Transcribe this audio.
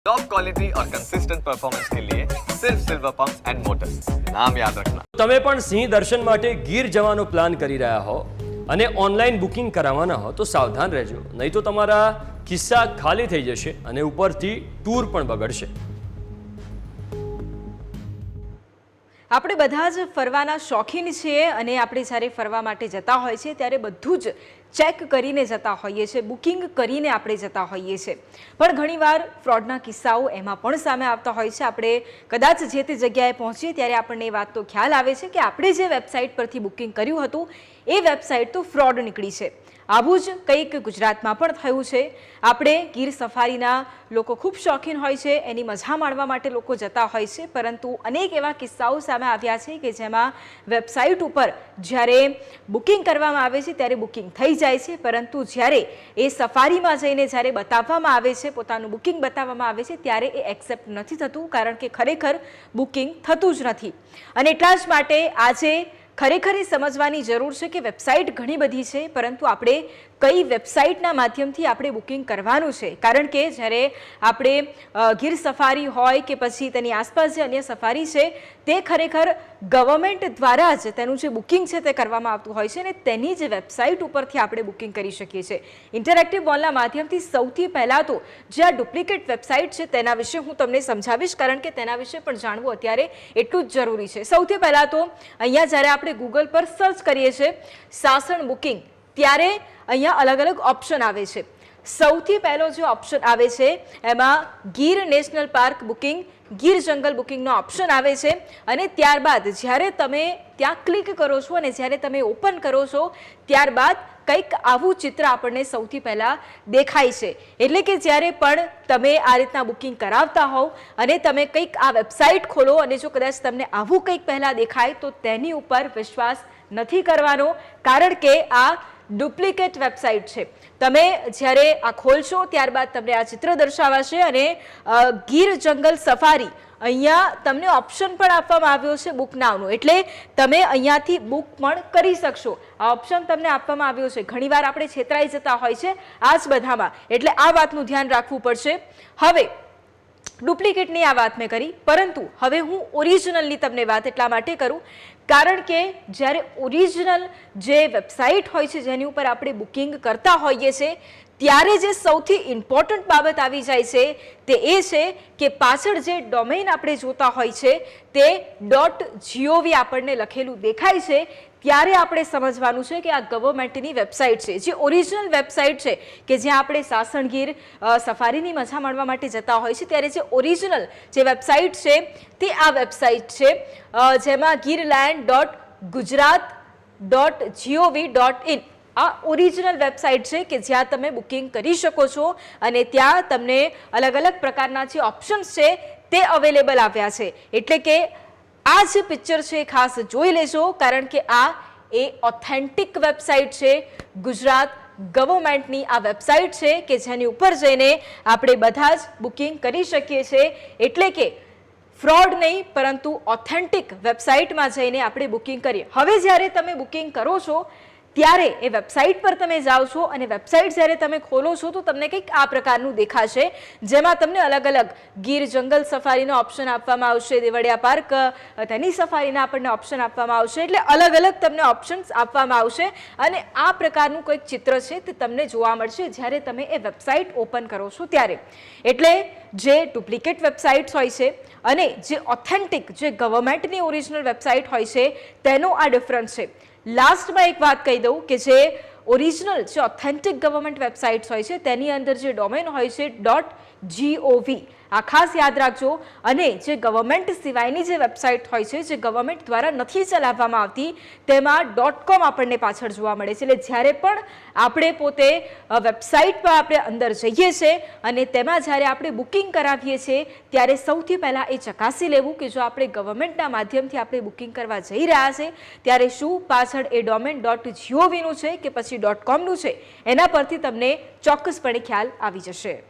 Top quality और consistent performance के लिए सिर्फ सिल्वर पंप्स एंड मोटर्स, नाम याद रखना। તમે પણ સિંહ દર્શન માટે ગીર જવાનો પ્લાન કરી રહ્યા હો અને ઓનલાઈન બુકિંગ કરાવવાના હો તો સાવધાન રહેજો, નહીં તો તમારા ખિસ્સા ખાલી થઈ જશે અને ઉપરથી ટૂર પણ બગડશે। આપણે બધા જ ફરવાના શોખીન છીએ અને આપણે જ્યારે ફરવા માટે જતા હોય છે ત્યારે બધું જ ચેક કરીને જતા હોઈએ છીએ, બુકિંગ કરીને આપણે જતા હોઈએ છીએ, પણ ઘણીવાર ફ્રોડના કિસ્સાઓ એમાં પણ સામે આવતા હોય છે। આપણે કદાચ જે તે જગ્યાએ પહોંચીએ ત્યારે આપણને એ વાત તો ખ્યાલ આવે છે કે આપણે જે વેબસાઇટ પરથી બુકિંગ કર્યું હતું એ વેબસાઇટ તો ફ્રોડ નીકળી છે। આવું જ કંઈક ગુજરાતમાં પણ થયું છે। આપણે ગીર સફારીના લોકો ખૂબ શોખીન હોય છે, એની મજા માણવા માટે લોકો જતા હોય છે, પરંતુ અનેક એવા કિસ્સાઓ સામે આવ્યા છે કે જેમાં વેબસાઇટ ઉપર જ્યારે બુકિંગ કરવામાં આવે છે ત્યારે બુકિંગ થઈ જાય છે, પરંતુ જ્યારે એ સફારીમાં જઈને જ્યારે બતાવવામાં આવે છે, પોતાનું બુકિંગ બતાવવામાં આવે છે ત્યારે એ એક્સેપ્ટ નથી થતું, કારણ કે ખરેખર બુકિંગ થતું જ નથી। અને એટલા જ માટે આજે ખરેખર એ સમજવાની જરૂર છે કે વેબસાઇટ ઘણી બધી છે, પરંતુ આપણે કઈ વેબસાઇટના માધ્યમથી આપણે બુકિંગ કરવાનું છે, કારણ કે જ્યારે આપણે ગીર સફારી હોય કે પછી તેની આસપાસ જે અન્ય સફારી છે તે ખરેખર ગવર્મેન્ટ દ્વારા જ તેનું જે બુકિંગ છે તે કરવામાં આવતું હોય છે અને તેની જ વેબસાઇટ ઉપરથી આપણે બુકિંગ કરી શકીએ છીએ। ઇન્ટરેક્ટિવ વોલના માધ્યમથી સૌથી પહેલાં તો જે આ ડુપ્લિકેટ વેબસાઇટ છે તેના વિશે હું તમને સમજાવીશ, કારણ કે તેના વિશે પણ જાણવું અત્યારે એટલું જ જરૂરી છે। સૌથી પહેલાં તો અહીંયા જ્યારે આપણે ગૂગલ પર સર્ચ કરીએ છીએ સાસણ બુકિંગ, ત્યારે અહીંયા અલગ અલગ ઓપ્શન આવે છે। સૌથી પહેલો જે ઓપ્શન આવે છે એમાં Gir national park booking, Gir જંગલ બુકિંગનો ઓપ્શન આવે છે અને ત્યારબાદ જ્યારે તમે ત્યાં ક્લિક કરો છો અને જ્યારે તમે ઓપન કરો છો ત્યારબાદ કંઈક આવું ચિત્ર આપણને સૌથી પહેલાં દેખાય છે। એટલે કે જ્યારે પણ તમે આ રીતના બુકિંગ કરાવતા હોવ અને તમે કંઈક આ વેબસાઇટ ખોલો અને જો કદાચ તમને આવું કંઈક પહેલાં દેખાય તો તેની ઉપર વિશ્વાસ નથી કરવાનો, કારણ કે આ ડુપ્લિકેટ વેબસાઇટ છે। તમે જ્યારે આ ખોલશો ત્યારબાદ તમને આ ચિત્ર દર્શાવાશે અને ગીર જંગલ સફારી અહીંયા તમને ઓપ્શન પણ આપવામાં આવ્યો છે બુક નાવનો, એટલે તમે અહીંયાથી બુક પણ કરી શકશો। આ ઓપ્શન તમને આપવામાં આવ્યો છે। ઘણીવાર આપણે છેતરાઈ જતા હોય છે આ જ બધામાં, એટલે આ વાતનું ધ્યાન રાખવું પડશે। હવે ડુપ્લિકેટની આ વાત મેં કરી, પરંતુ હવે હું ઓરિજિનલની તમને વાત એટલા માટે કરું કારણ કે જ્યારે ઓરિજિનલ જે વેબસાઇટ હોય છે જેની ઉપર આપણે બુકિંગ કરતા હોઈએ છીએ ત્યારે જે સૌથી ઇમ્પોર્ટન્ટ બાબત આવી જાય છે તે એ છે કે પાછળ જે ડોમેઇન આપણે જોતા હોય છે તે .gov આપણને લખેલું દેખાય છે, ત્યારે આપણે સમજવાનું છે કે આ ગવર્મેન્ટની વેબસાઇટ છે, જે ઓરિજિનલ વેબસાઇટ છે કે જ્યાં આપણે સાસણગીર સફારીની મજા માણવા માટે જતા હોય છે ત્યારે જે ઓરિજિનલ જે વેબસાઇટ છે તે આ વેબસાઇટ છે, જેમાં girland.gujarat.gov.in આ ઓરિજિનલ વેબસાઇટ છે કે જ્યાં તમે બુકિંગ કરી શકો છો અને ત્યાં તમને અલગ અલગ પ્રકારના જે ઓપ્શન્સ છે તે અવેલેબલ આવ્યા છે। એટલે કે આ જે પિક્ચર છે ખાસ જોઈ લેજો, કારણ કે આ એ ઓથેન્ટિક વેબસાઇટ છે, ગુજરાત ગવર્મેન્ટની આ વેબસાઇટ છે કે જેની ઉપર જઈને આપણે બધા જ બુકિંગ કરી શકીએ છીએ। એટલે કે ફ્રોડ નહીં, પરંતુ ઓથેન્ટિક વેબસાઇટમાં જઈને આપણે બુકિંગ કરીએ। હવે જ્યારે તમે બુકિંગ કરો છો ત્યારે એ વેબસાઇટ પર તમે જાઓ છો અને વેબસાઇટ જ્યારે તમે ખોલો છો તો તમને કંઈક આ પ્રકારનું દેખાશે, જેમાં તમને અલગ અલગ ગીર જંગલ સફારીનો ઓપ્શન આપવામાં આવશે, દેવળિયા પાર્ક તેની સફારીના આપણને ઓપ્શન આપવામાં આવશે, એટલે અલગ અલગ તમને ઓપ્શન્સ આપવામાં આવશે અને આ પ્રકારનું કોઈક ચિત્ર છે તે તમને જોવા મળશે જ્યારે તમે એ વેબસાઇટ ઓપન કરો છો ત્યારે। એટલે જે ડુપ્લિકેટ વેબસાઇટ્સ હોય છે અને જે ઓથેન્ટિક જે ગવર્મેન્ટની ઓરિજિનલ વેબસાઇટ હોય છે તેનો આ ડિફરન્સ છે। લાસ્ટમાં એક વાત કહી દઉં કે જે ઓરિજિનલ જે ઓથેન્ટિક ગવર્મેન્ટ વેબસાઇટ્સ હોય છે તેની અંદર જે ડોમેન હોય છે .gov, આ ખાસ યાદ રાખજો। અને જે ગવર્મેન્ટ સિવાયની જે વેબસાઇટ હોય છે જે ગવર્મેન્ટ દ્વારા નથી ચલાવવામાં આવતી તેમાં .com આપણને પાછળ જોવા મળે છે। એટલે જ્યારે પણ આપણે પોતે વેબસાઇટ પર આપણે અંદર જઈએ છીએ અને તેમાં જ્યારે આપણે બુકિંગ કરાવીએ છીએ ત્યારે સૌથી પહેલાં એ ચકાસી લેવું કે જો આપણે ગવર્મેન્ટના માધ્યમથી આપણે બુકિંગ કરવા જઈ રહ્યા છે ત્યારે શું પાછળ એ ડોમેન .gov નું છે કે પછી .com નું છે, એના પરથી તમને ચોક્કસપણે ખ્યાલ આવી જશે।